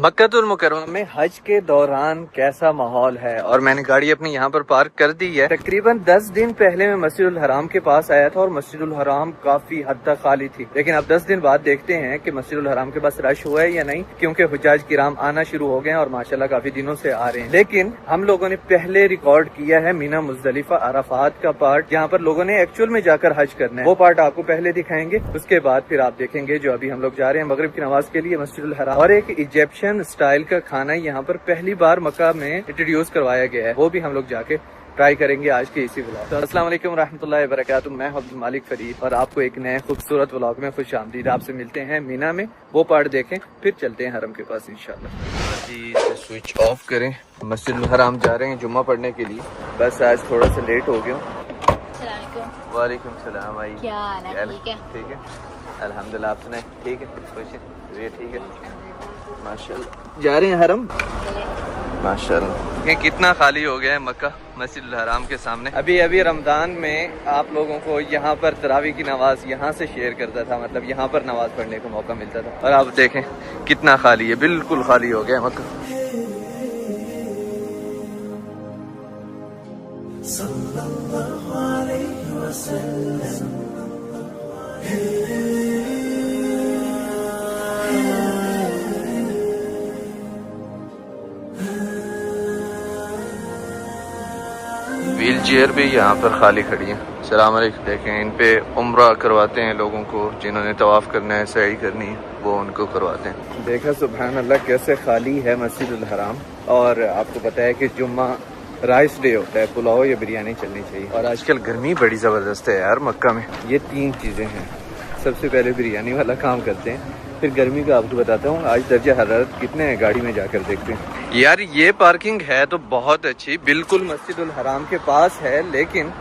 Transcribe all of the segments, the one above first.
मक्कातुल मुकर्रमा में हज के दौरान कैसा माहौल है। और मैंने गाड़ी अपनी यहाँ पर पार्क कर दी है। तकरीबन 10 दिन पहले मैं मस्जिदुल हराम के पास आया था और मस्जिदुल हराम काफी हद तक खाली थी, लेकिन अब 10 दिन बाद देखते हैं कि मस्जिदुल हराम के पास रश हुआ है या नहीं, क्योंकि हुज्जाज किराम आना शुरू हो गए हैं और माशाल्लाह काफी दिनों से आ रहे हैं। लेकिन हम लोगों ने पहले रिकॉर्ड किया है मीना मुजदलिफा अराफात का पार्ट, जहाँ पर लोगों ने एक्चुअल में जाकर हज करना है। वो पार्ट आपको पहले दिखाएंगे, उसके बाद फिर आप देखेंगे जो अभी हम लोग जा रहे हैं मगरिब की नमाज के लिए मस्जिदुल हराम। और एक इजिप्शियन स्टाइल का खाना यहाँ पर पहली बार मक्का में इंट्रोड्यूस करवाया गया है, वो भी हम लोग जाके ट्राई करेंगे आज के इसी व्लॉग। तो अस्सलाम वालेकुम रहमतुल्लाहि व बरकातुहू। मैं अब्दुल मालिक फरीद और आपको एक नए खूबसूरत व्लॉग में खुश आमदीद। आपसे मिलते हैं मीना में, वो पार्ट देखें, फिर चलते हैं हरम के पास इंशाल्लाह। स्विच ऑफ करें, मस्जिदुल हराम जा रहे हैं जुम्मा पढ़ने के लिए। बस आज थोड़ा सा लेट हो गया। वालेकुम सलाम भाई, क्या हाल है? ठीक है अल्हम्दुलिल्लाह। आप सुनाए? ठीक है, खुश है, ठीक है माशाल्लाह। जा रहे हैं हरम माशाल्लाह। ये कितना खाली हो गया है मक्का मस्जिदुल हराम के सामने। अभी रमजान में आप लोगों को यहाँ पर तरावी की नमाज यहाँ से शेयर करता था, मतलब यहाँ पर नमाज पढ़ने को मौका मिलता था। और आप देखें कितना खाली है, बिल्कुल खाली हो गया है मक्का। व्हील चेयर भी यहाँ पर खाली खड़ी है। सलाम अलैकुम। देखें इन पे उम्रा करवाते हैं लोगों को, जिन्होंने तवाफ करना है, सही करनी है, वो उनको करवाते हैं। देखा सुभान अल्लाह कैसे खाली है मस्जिदुल हराम। और आपको पता है कि जुम्मा राइस डे होता है, पुलाव या बिरयानी चलनी चाहिए। और आजकल गर्मी बड़ी ज़बरदस्त है यार मक्का में। ये 3 चीज़ें हैं। सबसे पहले बिरयानी वाला काम करते हैं, फिर गर्मी का आपको बताता हूँ आज दर्जा हरारत कितने हैं, गाड़ी में जाकर देखते हैं। यार ये पार्किंग है तो बहुत अच्छी, बिल्कुल मस्जिदुल हराम के पास है, लेकिन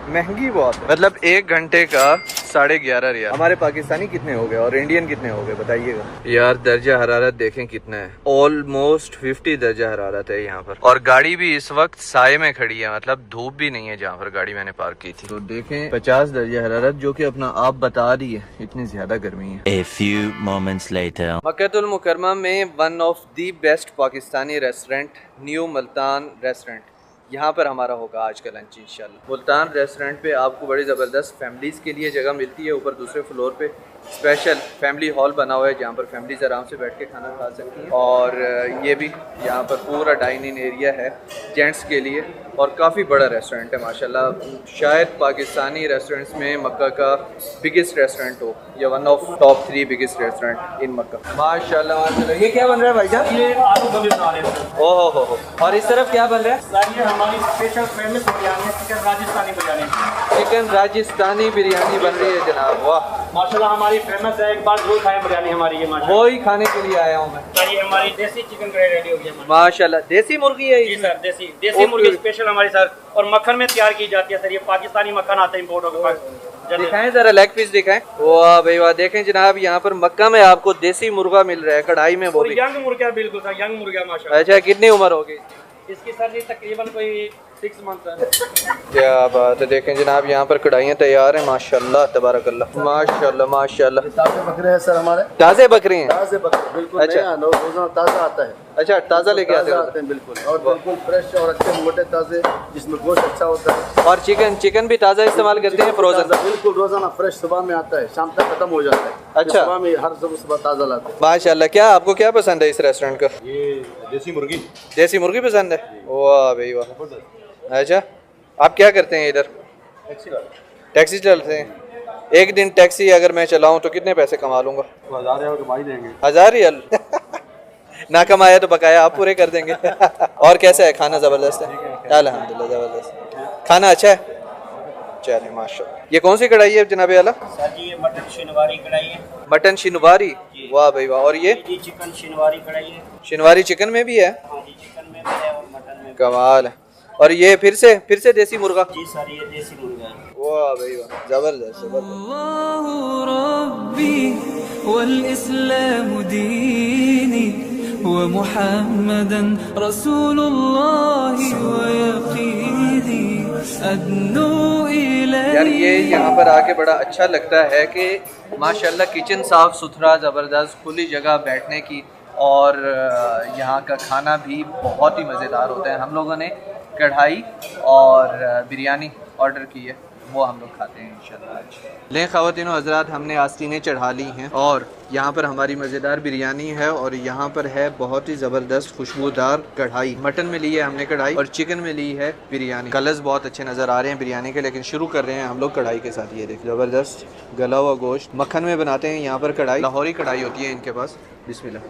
महंगी बहुत है। मतलब 1 घंटे का 11.5 रियाल। हमारे पाकिस्तानी कितने हो गए और इंडियन कितने हो गए बताइएगा। यार दर्जा हरारत देखें कितना है, ऑलमोस्ट 50 दर्जा हरारत है यहाँ पर। और गाड़ी भी इस वक्त साये में खड़ी है, मतलब धूप भी नहीं है जहाँ पर गाड़ी मैंने पार्क की थी। तो देखें 50 दर्जा हरारत, जो कि अपना आप बता रही है, इतनी ज्यादा गर्मी है। A few moments later. मक्कातुल मुकर्रमा में one of the best Pakistani restaurant new Multan restaurant, यहाँ पर हमारा होगा आज का लंच इंशाल्लाह। मुल्तान रेस्टोरेंट पे आपको बड़ी ज़बरदस्त फैमिलीज़ के लिए जगह मिलती है। ऊपर दूसरे फ्लोर पे स्पेशल फैमिली हॉल बना हुआ है, जहाँ पर फैमिलीज़ आराम से बैठ के खाना खा सकती हैं। और ये भी यहाँ पर पूरा डाइनिंग एरिया है जेंट्स के लिए, और काफ़ी बड़ा रेस्टोरेंट है माशाल्लाह। शायद पाकिस्तानी रेस्टोरेंट्स में मक्का का बिगेस्ट रेस्टोरेंट हो, या one of top 3 biggest restaurant in Mecca माशाल्लाह माशाल्लाह। ये क्या बन रहा है भाईजान? ये आलू गोभी बना रहे हैं। ओहो हो। और इस तरफ क्या बन रहा है? सर ये हमारी स्पेशल फेमस बिरयानी है, चिकन राजस्थानी बिरयानी। चिकन राजस्थानी बिरयानी बन रही है जनाब, वाह माशाल्लाह हमारी फेमस है, एक बार जरूर खाएं बिरयानी हमारी ये माशाल्लाह। वो ही खाने के लिए आया हूँ मैं। सर ये हमारी देसी चिकन कढ़ाई रेडी हो गई है माशाल्लाह। देसी मुर्गी है जी सर, देसी मुर्गी स्पेशल हमारी सर, और मक्खन में तैयार की जाती है सर। ये पाकिस्तानी मक्खन आता है इम्पोर्ट होकर। दिखाएं जरा, लेग पीस दिखाएं। वाह भाई वाह, देखें जनाब यहाँ पर मक्का में आपको देसी मुर्गा मिल रहा है कढ़ाई में, वो भी यंग मुर्गा, बिल्कुल सर यंग मुर्गा माशाल्लाह। अच्छा, कितनी उम्र होगी इसकी सर जी तकरीबन कोई 6 मंथ है। क्या बात है। देखें जनाब यहाँ पर कढ़ाइयाँ तैयार हैं माशाल्लाह तबारकल्लाह माशाल्लाह माशाल्लाह। ताज़े बकरे हैं सर हमारे, ताज़े बकरे हैं? ताज़े बकरे बिल्कुल। अच्छा, रोजाना ताज़ा आता है। अच्छा, ताज़ा लेके आते हैं बिल्कुल, और बिल्कुल फ्रेश और अच्छे मोटे ताज़े, जिसमें गोश्त अच्छा होता है। और चिकन भी ताज़ा इस्तेमाल करते हैं फ्रोजन? बिल्कुल, रोजाना फ्रेश सुबह में आता है, शाम तक खत्म हो जाता है। अच्छा, सुबह में हर सुबह ताज़ा लाते हैं माशाल्लाह। क्या आपको क्या पसंद है इस रेस्टोरेंट का? ये देसी मुर्गी। देसी मुर्गी पसंद है? वाह भाई वाह। अच्छा, आप क्या करते हैं इधर? टैक्सी चलाते हैं। एक दिन टैक्सी अगर मैं चलाऊं तो कितने पैसे कमा लूंगा? 1000 रियाल कमाई देंगे। 1000 रियाल? ना कमाया तो बकाया आप पूरे कर देंगे। और कैसा है खाना? ज़बरदस्त है अल्हम्दुलिल्लाह, ज़बरदस्त खाना अच्छा है। चलिए माशाल्लाह। ये कौन सी कढ़ाई है जनाब आला? सर जी ये मटन शिनवारी कढ़ाई है। मटन शिनवारी? वाह भाई वाह। और ये चिकन शिनवारी कढ़ाई है। शिनवारी चिकन में भी है? हाँ जी, चिकन में भी है और मटन में। कमाल है। और ये फिर से देसी मुर्गा? जी सर ये देसी मुर्गा है। वाह भाई वाह, जबरदस्त जबरदस्त। यार ये यहाँ पर आके बड़ा अच्छा लगता है कि माशाल्लाह किचन साफ सुथरा, ज़बरदस्त खुली जगह बैठने की, और यहाँ का खाना भी बहुत ही मज़ेदार होता है। हम लोगों ने कढ़ाई और बिरयानी ऑर्डर की है, वो हम लोग खाते हैं इंशाल्लाह आज। लें ख़वातीन व हज़रात, हमने आस्तीनें चढ़ा ली हैं और यहाँ पर हमारी मज़ेदार बिरयानी है और यहाँ पर है बहुत ही ज़बरदस्त खुशबूदार कढ़ाई। मटन में ली है हमने कढ़ाई और चिकन में ली है बिरयानी। कलर्स बहुत अच्छे नज़र आ रहे हैं बिरयानी के, लेकिन शुरू कर रहे हैं हम लोग कढ़ाई के साथ। ये देखिए ज़बरदस्त गला हुआ गोश्त मक्खन में बनाते हैं यहाँ पर कढ़ाई, लाहौरी कढ़ाई होती है इनके पास। बिस्मिल्लाह,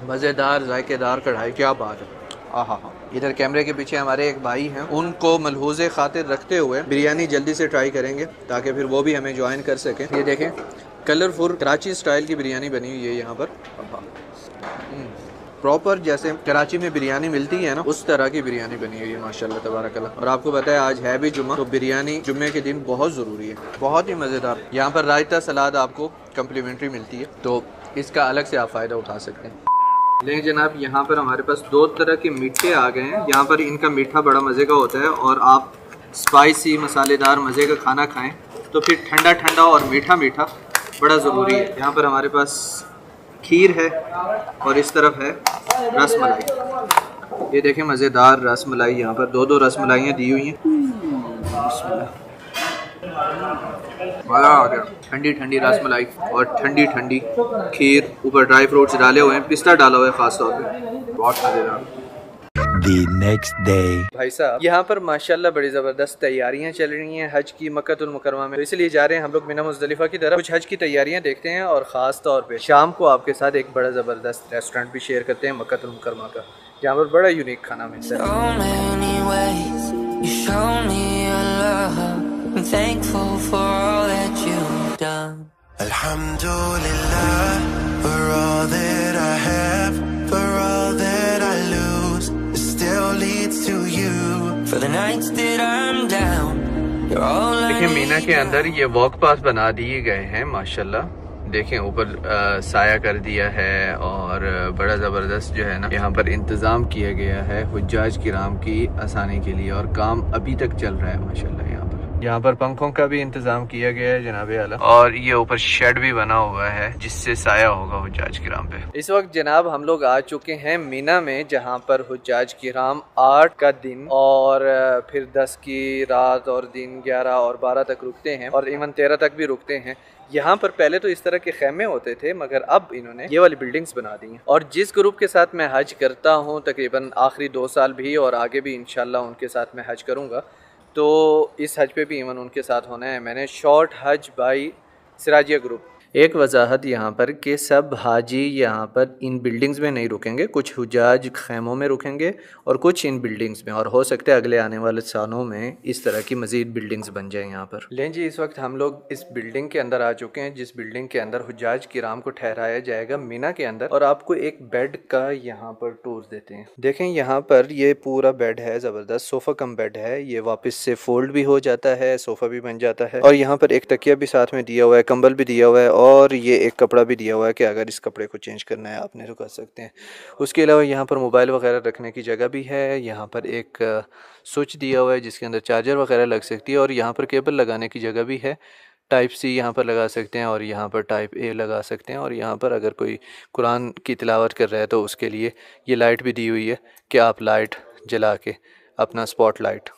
मज़ेदार जायकेदार कढ़ाई, क्या बात है। आहा हा। इधर कैमरे के पीछे हमारे एक भाई हैं, उनको मलहूज़े खातिर रखते हुए बिरयानी जल्दी से ट्राई करेंगे ताकि फिर वो भी हमें ज्वाइन कर सकें। ये देखें, कलरफुल कराची स्टाइल की बिरयानी बनी हुई है यहाँ पर। प्रॉपर जैसे कराची में बिरयानी मिलती है ना, उस तरह की बिरयानी बनी हुई है माशाल्लाह तबारकल्लाह। और आपको पता है आज है भी जुम्मा, तो बिरयानी जुम्मे के दिन बहुत ज़रूरी है, बहुत ही मज़ेदार। यहाँ पर रायता सलाद आपको कम्प्लीमेंट्री मिलती है, तो इसका अलग से आप फ़ायदा उठा सकते हैं। लेकिन जनाब यहाँ पर हमारे पास दो तरह के मीठे आ गए हैं। यहाँ पर इनका मीठा बड़ा मज़े का होता है और आप स्पाइसी मसालेदार मज़े का खाना खाएं तो फिर ठंडा ठंडा और मीठा मीठा बड़ा ज़रूरी है। यहाँ पर हमारे पास खीर है और इस तरफ है रस मलाई। ये देखें मज़ेदार रस मलाई, यहाँ पर दो रस मलाइयाँ दी हुई हैं। मज़ा आ गया, ठंडी ठंडी रस मलाई और ठंडी ठंडी खीर, ऊपर ड्राई फ्रूट्स डाले हुए हैं, पिस्ता डाला हुआ है खास तौर पे, बहुत मज़ेदार। The next day. भाई साहब यहाँ पर माशाल्लाह बड़ी ज़बरदस्त तैयारियाँ चल रही हैं हज की मक्कातुल मुकर्रमा में, तो इसलिए जा रहे हैं हम लोग मिना मुज़दलिफ़ा की तरफ। कुछ हज की तैयारियाँ देखते हैं और ख़ास तौर पे शाम को आपके साथ एक बड़ा ज़बरदस्त रेस्टोरेंट भी शेयर करते हैं मक्कातुल मुकर्रमा का, जहाँ पर बड़ा यूनिक खाना मिलता है। देखिए मीना के अंदर ये वॉक पास बना दिए गए हैं माशाल्लाह। देखें ऊपर साया कर दिया है और बड़ा ज़बरदस्त जो है ना यहाँ पर इंतज़ाम किया गया है हुज्जाज किराम की आसानी के लिए, और काम अभी तक चल रहा है माशाल्लाह। यहाँ पर पंखों का भी इंतजाम किया गया है जनाबे आला, और ये ऊपर शेड भी बना हुआ है जिससे साया होगा हुज्जाज किराम पे। इस वक्त जनाब हम लोग आ चुके हैं मीना में, जहाँ पर हुज्जाज किराम 8 का दिन और फिर 10 की रात और दिन 11 और 12 तक रुकते हैं और इवन 13 तक भी रुकते हैं। यहाँ पर पहले तो इस तरह के खेमे होते थे, मगर अब इन्होंने ये वाली बिल्डिंग्स बना दी हैं। और जिस ग्रुप के साथ मैं हज करता हूँ तकरीबन आखिरी 2 साल भी और आगे भी इंशाल्लाह उनके साथ मैं हज करूँगा, तो इस हज पे भी इवन उनके साथ होना है। मैंने शॉर्ट हज बाई सिराजिया ग्रुप। एक वजाहत यहाँ पर कि सब हाजी यहाँ पर इन बिल्डिंग्स में नहीं रुकेंगे, कुछ हुजाज खैमों में रुकेंगे और कुछ इन बिल्डिंग्स में, और हो सकता है अगले आने वाले सालों में इस तरह की मज़ीद बिल्डिंग्स बन जाएँ यहाँ पर। लें जी, इस वक्त हम लोग इस बिल्डिंग के अंदर आ चुके हैं जिस बिल्डिंग के अंदर हुजाज किराम को ठहराया जाएगा मीना के अंदर, और आपको एक बेड का यहाँ पर टूर देते हैं। देखें यहाँ पर ये पूरा बेड है, ज़बरदस्त सोफ़ा कम बेड है, ये वापस से फोल्ड भी हो जाता है, सोफ़ा भी बन जाता है, और यहाँ पर एक तकिया भी साथ में दिया हुआ है, कंबल भी दिया हुआ है, और ये एक कपड़ा भी दिया हुआ है कि अगर इस कपड़े को चेंज करना है आपने तो कर सकते हैं। उसके अलावा यहाँ पर मोबाइल वगैरह रखने की जगह भी है। यहाँ पर एक स्विच दिया हुआ है जिसके अंदर चार्जर वगैरह लग सकती है, और यहाँ पर केबल लगाने की जगह भी है। टाइप सी यहाँ पर लगा सकते हैं और यहाँ पर टाइप ए लगा सकते हैं, और यहाँ पर अगर कोई कुरान की तिलावत कर रहा है तो उसके लिए ये लाइट भी दी हुई है कि आप लाइट जला के अपना स्पॉट लाइट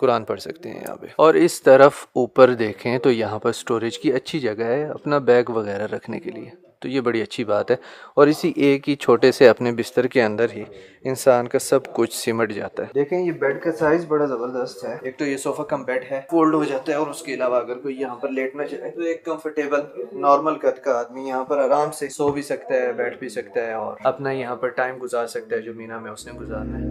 कुरान पढ़ सकते हैं यहाँ पे। और इस तरफ ऊपर देखें तो यहाँ पर स्टोरेज की अच्छी जगह है अपना बैग वगैरह रखने के लिए, तो ये बड़ी अच्छी बात है। और इसी एक ही छोटे से अपने बिस्तर के अंदर ही इंसान का सब कुछ सिमट जाता है। देखें ये बेड का साइज बड़ा ज़बरदस्त है। एक तो ये सोफ़ा कम बेड है, फोल्ड हो जाता है, और उसके अलावा अगर कोई यहाँ पर लेटना चाहे तो एक कंफर्टेबल नॉर्मल कद का आदमी यहाँ पर आराम से सो भी सकता है, बैठ भी सकता है, और अपना यहाँ पर टाइम गुजार सकता है जो मीना में उसने गुजारना है।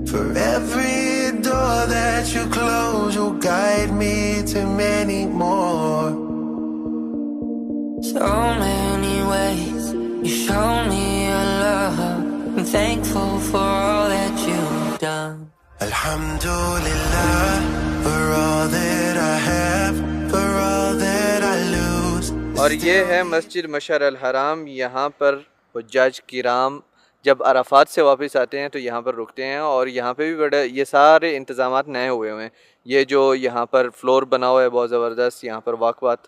So many ways you show me your love. I'm thankful for all that you've done. Alhamdulillah for all that I have, for all that I lose. और ये है मस्जिद मशअर अल हराम। यहाँ पर हुज्जाज किराम जब अराफात से वापस आते हैं तो यहाँ पर रुकते हैं, और यहाँ पे भी बड़े ये सारे इंतज़ामात नए हुए हैं। ये जो यहाँ पर फ्लोर बना हुआ है बहुत ज़बरदस्त, यहाँ पर वाकवात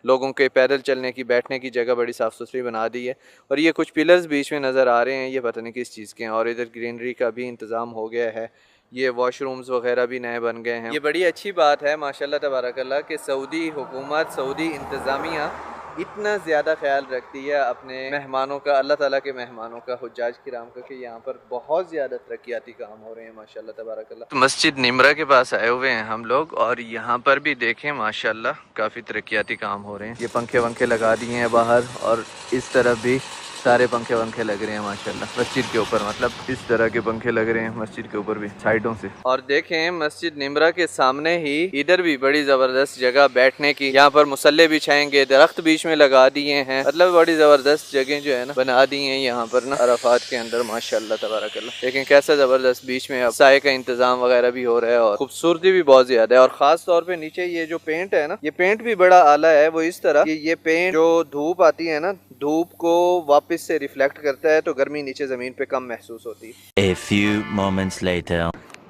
लोगों के पैदल चलने की, बैठने की जगह बड़ी साफ़ सुथरी बना दी है। और ये कुछ पिलर्स बीच में नज़र आ रहे हैं, ये पता नहीं किस चीज़ के हैं। और इधर ग्रीनरी का भी इंतज़ाम हो गया है, ये वॉशरूम्स वगैरह भी नए बन गए हैं। ये बड़ी अच्छी बात है माशाल्लाह तबारकल्लाह कि सऊदी हुकूमत, सऊदी इंतज़ामिया इतना ज़्यादा ख्याल रखती है अपने मेहमानों का, अल्लाह ताला के मेहमानों का, हुज्जाज किराम का, कि यहाँ पर बहुत ज़्यादा तरक्याती काम हो रहे हैं माशाल्लाह तबारकल्लाह। तो मस्जिद निमरा के पास आए हुए हैं हम लोग और यहाँ पर भी देखें माशाल्लाह काफ़ी तरक्याती काम हो रहे हैं। ये पंखे वंखे लगा दिए हैं बाहर और इस तरफ भी सारे पंखे वंखे लग रहे हैं माशाल्लाह मस्जिद के ऊपर, मतलब इस तरह के पंखे लग रहे हैं मस्जिद के ऊपर भी साइडों से। और देखें मस्जिद निमरा के सामने ही इधर भी बड़ी ज़बरदस्त जगह बैठने की, यहाँ पर मुसल्ले बिछाएंगे, दरख्त बीच में लगा दिए हैं, मतलब बड़ी ज़बरदस्त जगह जो है ना बना दी है यहाँ पर ना अराफात के अंदर माशाल्लाह तबारकल्लाह। लेकिन कैसा ज़बरदस्त बीच में अब साए का इंतज़ाम वगैरह भी हो रहा है और खूबसूरती भी बहुत ज़्यादा है। और ख़ास तौर पर नीचे ये जो पेंट है ना, ये पेंट भी बड़ा आला है, वो इस तरह कि ये पेंट जो धूप आती है ना, धूप को वापस से रिफ्लेक्ट करता है तो गर्मी नीचे जमीन पे कम महसूस होती है। A few moments later.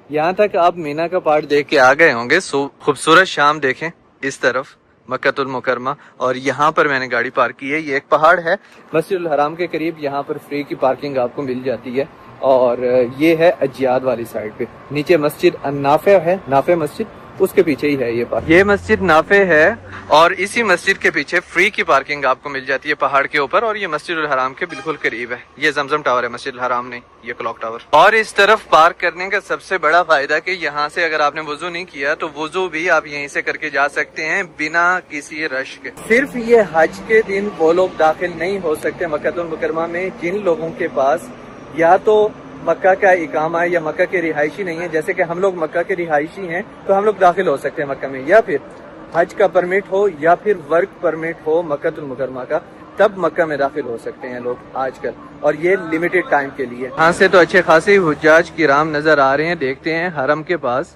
यहाँ तक आप मीना का पार्ट देख के आ गए होंगे। खूबसूरत शाम देखें इस तरफ मक्कातुल मुकरमा, और यहाँ पर मैंने गाड़ी पार्क की है। ये एक पहाड़ है मस्जिदुल हराम के करीब, यहाँ पर फ्री की पार्किंग आपको मिल जाती है। और ये है अजियाद वाली साइड पे, नीचे मस्जिद नाफे है, नाफे मस्जिद, उसके पीछे ही है ये पार्क। ये मस्जिद नाफे है और इसी मस्जिद के पीछे फ्री की पार्किंग आपको मिल जाती है पहाड़ के ऊपर, और ये मस्जिदुल हराम के बिल्कुल करीब है। ये जमजम टावर है, मस्जिदुल हराम नहीं, ये क्लॉक टावर। और इस तरफ पार्क करने का सबसे बड़ा फायदा कि यहाँ से अगर आपने वुजू नहीं किया तो वुजू भी आप यहीं से करके जा सकते हैं बिना किसी रश के। सिर्फ ये हज के दिन वो लोग दाखिल नहीं हो सकते मक्कातुल मुकरमा में जिन लोगों के पास या तो मक्का का इकामा है या मक्का के रिहायशी नहीं है। जैसे कि हम लोग मक्का के रिहायशी हैं तो हम लोग दाखिल हो सकते हैं मक्का में, या फिर हज का परमिट हो या फिर वर्क परमिट हो मक्कातुल मुकरमा का, तब मक्का में दाखिल हो सकते हैं लोग आजकल, और ये लिमिटेड टाइम के लिए। यहाँ से तो अच्छे खासे हुज्जाज किराम नजर आ रहे हैं। देखते हैं हरम के पास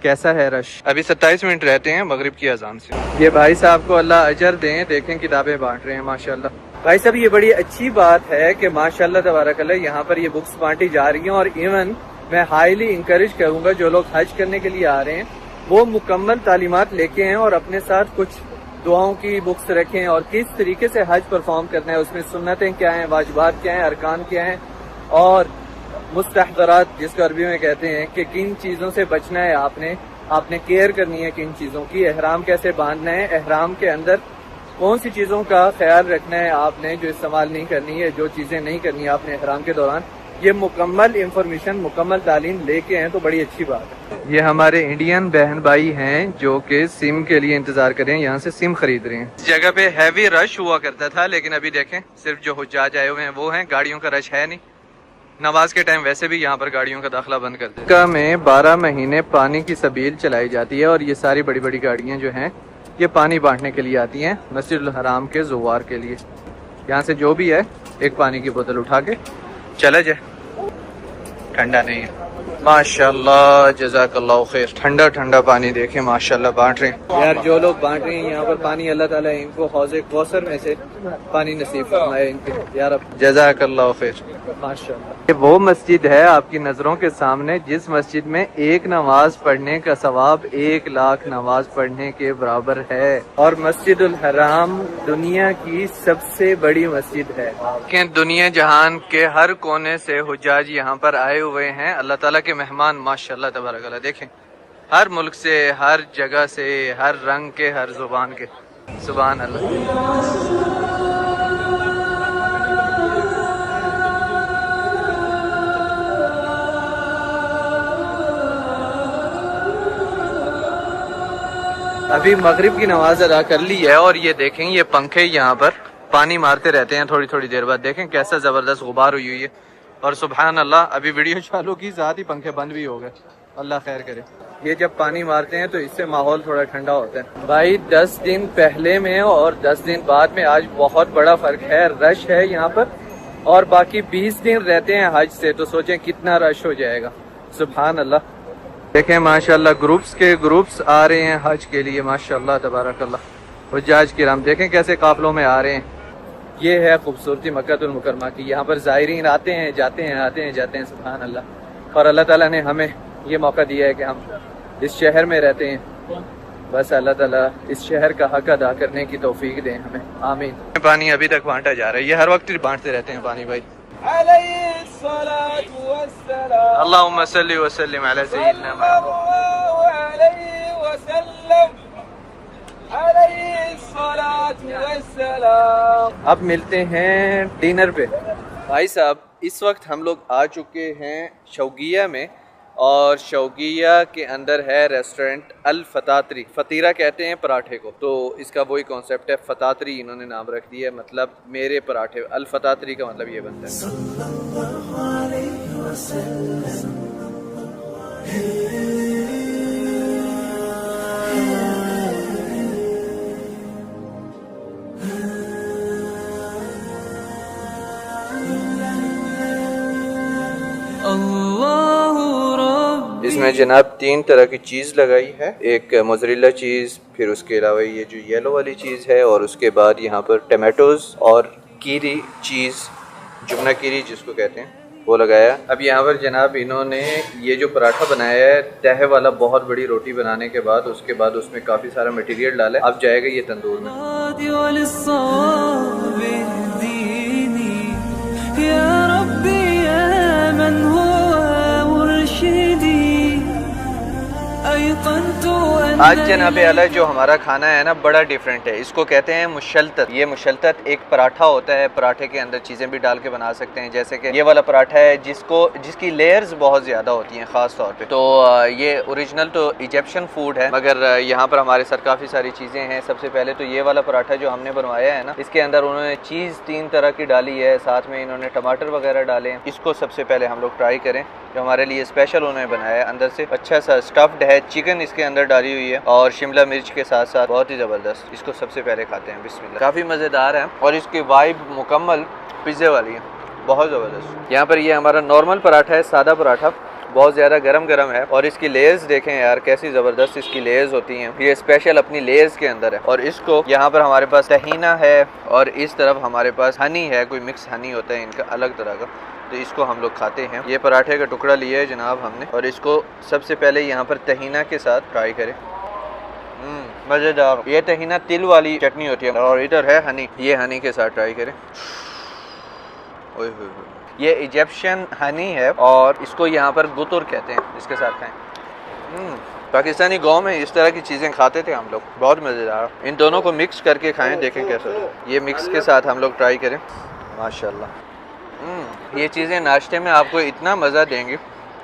कैसा है रश। अभी 27 मिनट रहते हैं मगरिब की अजान से। ये भाई साहब को अल्लाह अजर दें, देखें किताबें बांट रहे हैं माशाल्लाह। भाई साहब ये बड़ी अच्छी बात है कि माशाल्लाह तबारकल्लाह यहाँ पर ये बुक्स बांटी जा रही हैं। और इवन मैं हाईली इंकरेज करूंगा जो लोग हज करने के लिए आ रहे हैं वो मुकम्मल तालीमात लेके हैं और अपने साथ कुछ दुआओं की बुक्स रखें और किस तरीके से हज परफॉर्म करना है, उसमें सुन्नतें क्या हैं, वाजिबात क्या हैं, अरकान क्या हैं, और मुस्तहज़रात जिसको अरबी में कहते हैं कि किन चीज़ों से बचना है, आपने केयर करनी है किन चीज़ों की, एहराम कैसे बांधना है, एहराम के अंदर कौन सी चीज़ों का ख्याल रखना है आपने जो इस्तेमाल नहीं करनी है, जो चीज़ें नहीं करनी है आपने एहराम के दौरान। ये मुकम्मल इंफॉर्मेशन, मुकम्मल तालीम लेके हैं तो बड़ी अच्छी बात है। ये हमारे इंडियन बहन भाई हैं जो कि सिम के लिए इंतजार कर रहे हैं, यहाँ से सिम खरीद रहे हैं। इस जगह पे हैवी रश हुआ करता था लेकिन अभी देखें सिर्फ जो हुज्जाज आए हुए हैं वो हैं, गाड़ियों का रश है नहीं। नमाज के टाइम वैसे भी यहाँ पर गाड़ियों का दाखिला बंद कर देते हैं। मक्का में 12 महीने पानी की सबील चलाई जाती है और ये सारी बड़ी बड़ी गाड़ियाँ जो हैं ये पानी बांटने के लिए आती हैं मस्जिदुल हराम के ज़ुवार के लिए। यहाँ से जो भी है एक पानी की बोतल उठा के चला जाए, ठंडा नहीं है। माशाल्लाह जज़ाकल्लाहु खैर, ठंडा ठंडा पानी देखें माशाल्लाह बांट रहे हैं। यार जो लोग बांट रहे हैं यहाँ पर पानी, अल्लाह ताला इनको हौज़े कौसर में से पानी नसीब फरमाए इनके यार, जज़ाकल्लाहु खैर माशाल्लाह। ये वो मस्जिद है आपकी नजरों के सामने जिस मस्जिद में एक नमाज पढ़ने का सवाब 1 लाख नमाज पढ़ने के बराबर है। और मस्जिदुल हराम दुनिया की सबसे बड़ी मस्जिद है कि दुनिया जहान के हर कोने से हुज्जाज यहाँ पर आए हुए हैं, अल्लाह ताला के मेहमान माशाल्लाह तबारकल्लाह। देखें हर मुल्क से, हर जगह से, हर रंग के, हर जुबान के, सुभान अल्लाह। अभी मगरिब की नमाज अदा कर ली है और ये देखें ये पंखे यहाँ पर पानी मारते रहते हैं थोड़ी थोड़ी देर बाद। देखें कैसा जबरदस्त गुबार हुई हुई है और सुभान अल्लाह अभी वीडियो चालू की साथ ही पंखे बंद भी हो गए, अल्लाह खैर करे। ये जब पानी मारते हैं तो इससे माहौल थोड़ा ठंडा होता है। भाई 10 दिन पहले में और 10 दिन बाद में आज बहुत बड़ा फर्क है। रश है यहाँ पर और बाकी 20 दिन रहते हैं हज से, तो सोचें कितना रश हो जाएगा। सुभान अल्लाह। देखें माशाल्लाह ग्रुप्स के ग्रुप्स आ रहे हैं हज के लिए माशाल्लाह तबारकल्लाह। हुज्जाज किराम देखें कैसे काफिलों में आ रहे हैं। ये है खूबसूरती मक्कातुल मुकरमा की। यहाँ पर ज़ायरीन आते हैं, जाते हैं, आते हैं, जाते हैं। सुभान अल्लाह। और अल्लाह ताला ने हमें ये मौका दिया है कि हम इस शहर में रहते हैं बस अल्लाह ताला इस शहर का हक अदा करने की तौफीक दें हमें, आमीन। पानी अभी तक बांटा जा रहा है, ये हर वक्त बांटते रहते हैं पानी भाई। अल्लाहुम्मा सल्ली व सल्लिम अला सय्यिदिना मुहम्मद। अब मिलते हैं डिनर पे। भाई साहब इस वक्त हम लोग आ चुके हैं शौकिया में, और शौकिया के अंदर है रेस्टोरेंट अल फतातरी। फतीरा कहते हैं पराठे को, तो इसका वही कॉन्सेप्ट है, फतातरी इन्होंने नाम रख दिया है, मतलब मेरे पराठे। अल फतातरी का मतलब ये बनता है। इसमें जनाब 3 तरह की चीज़ लगाई है, एक मोज़रेला चीज़, फिर उसके अलावा ये जो येलो वाली चीज़ है, और उसके बाद यहाँ पर टमाटोज़ और कीरी चीज़, जुमना कीरी जिसको कहते हैं, वो लगाया। अब यहाँ पर जनाब इन्होंने ये जो पराठा बनाया है, तह वाला बहुत बड़ी रोटी बनाने के बाद उसके बाद उसमें काफ़ी सारा मटेरियल डाला है। अब जाएगा ये तंदूर में। आज जनाबे आला जो हमारा खाना है ना, बड़ा डिफरेंट है। इसको कहते हैं मुशल्तत। ये मुशल्तत एक पराठा होता है, पराठे के अंदर चीज़ें भी डाल के बना सकते हैं, जैसे कि ये वाला पराठा है जिसकी लेयर्स बहुत ज़्यादा होती हैं ख़ास तौर पे। तो ये ओरिजिनल तो इजिप्शियन फूड है, मगर यहाँ पर हमारे साथ काफ़ी सारी चीज़ें हैं। सबसे पहले तो ये वाला पराठा जो हमने बनवाया है ना, इसके अंदर उन्होंने चीज़ 3 तरह की डाली है, साथ में इन्होंने टमाटर वगैरह डाले हैं। इसको सबसे पहले हम लोग ट्राई करें, जो हमारे लिए स्पेशल उन्होंने बनाया है। अंदर से अच्छा सा स्टफ्ड है, चिकन इसके अंदर डाली हुई है और शिमला मिर्च के साथ साथ, बहुत ही ज़बरदस्त। इसको सबसे पहले खाते हैं, बिस्मिल्लाह। काफ़ी मज़ेदार है और इसकी वाइब मुकम्मल पिज़्ज़े वाली है, बहुत ज़बरदस्त। यहाँ पर ये हमारा नॉर्मल पराठा है, सादा पराठा, बहुत ज़्यादा गरम है, और इसकी लेयर्स देखें यार कैसी ज़बरदस्त इसकी लेयर्स होती हैं। ये स्पेशल अपनी लेयर्स के अंदर है। और इसको यहाँ पर हमारे पास तहीना है और इस तरफ हमारे पास हनी है, कोई मिक्स हनी होता है इनका अलग तरह का, तो इसको हम लोग खाते हैं। ये पराठे का टुकड़ा लिया है जनाब हमने, और इसको सबसे पहले यहाँ पर तहीना के साथ ट्राई करें। मज़ेदार। ये तहीना तिल वाली चटनी होती है, और इधर है हनी, ये हनी के साथ ट्राई करें। ओए ये इजिप्शियन हनी है और इसको यहाँ पर गुतुर कहते हैं, इसके साथ खाएं। पाकिस्तानी गांव में इस तरह की चीज़ें खाते थे हम लोग, बहुत मज़ेदार। इन दोनों को मिक्स करके खाएं, देखें कैसा है। ये मिक्स के साथ हम लोग ट्राई करें, माशाल्लाह। ये चीज़ें नाश्ते में आपको इतना मज़ा देंगी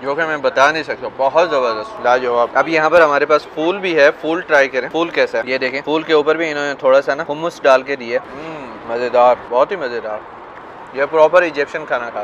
जो कि मैं बता नहीं सकता, बहुत ज़बरदस्त, लाजवाब। अब यहाँ पर हमारे पास फूल भी है, फूल ट्राई करें। फूल कैसा है ये देखें, फूल के ऊपर भी इन्होंने थोड़ा सा ना हुम्मस डाल के दिया। मज़ेदार, बहुत ही मज़ेदार। ये प्रॉपर इजिप्शियन खाना खा रहे हैं।